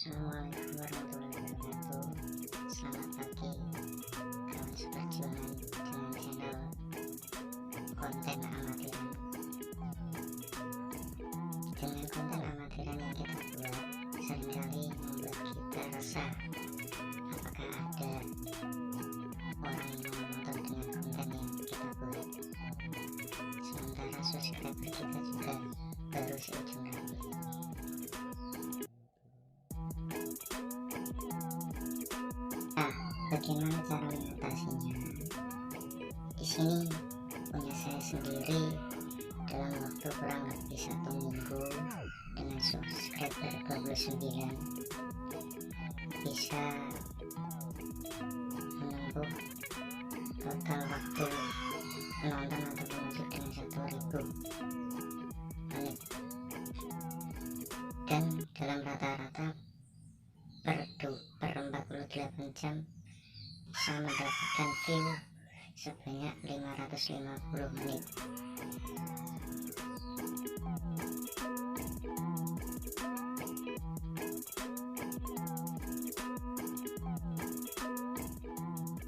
Assalamualaikum warahmatullahi wabarakatuh. Selamat pagi kawan seperjuangan dengan channel konten amatiran. Dengan konten amatiran yang kita buat seringkali membuat kita resah. Apakah ada orang yang mau menonton dengan konten yang kita buat? Sementara subscriber kita juga baru seujung rambut. Bagaimana cara mengatasinya? Di sini punya saya sendiri dalam waktu kurang lebih 1 minggu dengan subscriber 29 bisa menempuh total waktu menonton atau menunjuk dengan 1.000 menit, dan dalam rata-rata per 48 jam bisa mendapatkan view sebanyak 550 menit.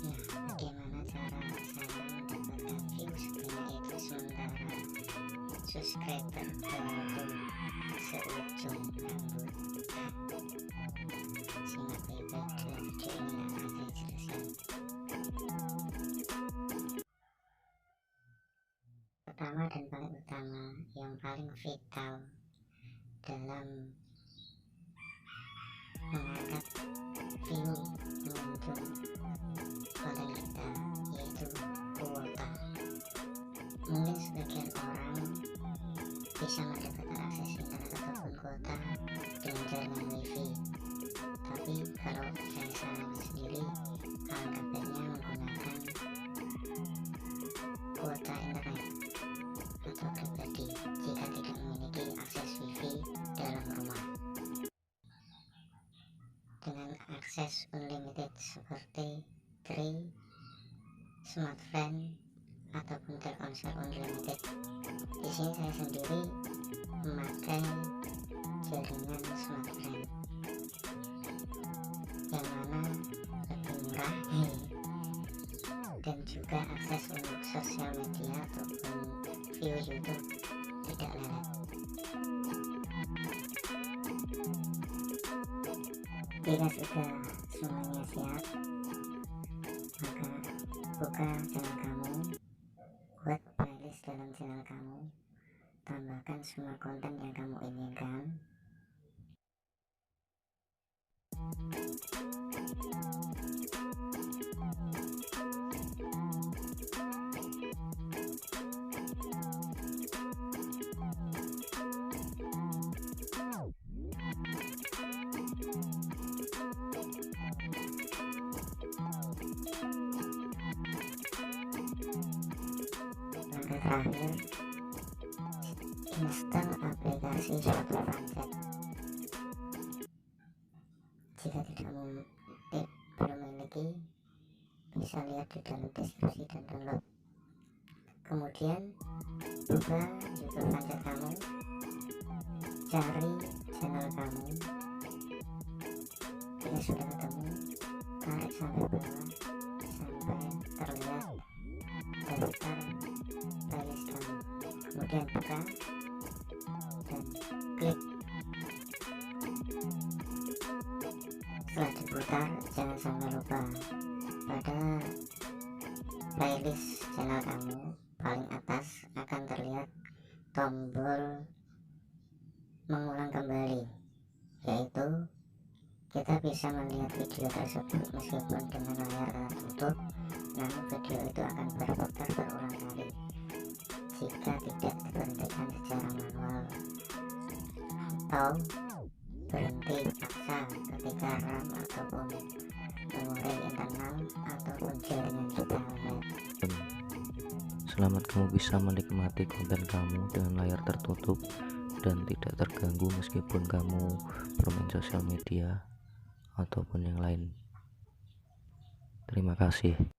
Nah, bagaimana cara saya mendapatkan view sebanyak itu sementara subscriber baru seujung rambut? Simak baik-baik dalam video ini akan saya jelaskan. Pertama dan paling utama, yang paling vital dalam mengangkat view pengunjung konten kita yaitu kuota. Mungkin sebagian orang bisa mendapatkan akses internet ataupun kuota dengan jaringan Wifi, tapi kalau saya sarankan sendiri, alangkah baiknya menggunakan kuota internet atau pribadi jika tidak memiliki akses Wifi dalam rumah. Dengan akses unlimited seperti Tri, smartphone ataupun Telkomsel unlimited. Di sini saya sendiri memakai jaringan smartphone yang mana lebih murah dan juga akses untuk sosial media ataupun view YouTube tidak lelet. Jika sudah semuanya siap, maka buka channel kamu, buat playlist dalam channel kamu, tambahkan semua konten yang kamu inginkan. Langkah terakhir, install aplikasi satu Vanced. Jika belum memiliki, bisa lihat di dalam deskripsi dan download. Kemudian buka YouTube Vanced kamu, cari channel kamu. Jika sudah ketemu, tarik sampai bawah sampai terlihat daftar Playlis kamu. Kemudian buka dan klik. Setelah diputar, jangan sampai lupa pada playlist channel kamu paling atas akan terlihat tombol mengulang kembali, yaitu kita bisa melihat video tersebut meskipun dengan layar tertutup, namun video itu akan berputar berulang kali jika tidak diberhentikan secara manual atau berhenti paksa ketika RAM ataupun memori internal ataupun jaringan kita lemah. Selamat kamu bisa menikmati konten kamu dengan layar tertutup dan tidak terganggu meskipun kamu bermain sosial media ataupun yang lain. Terima kasih.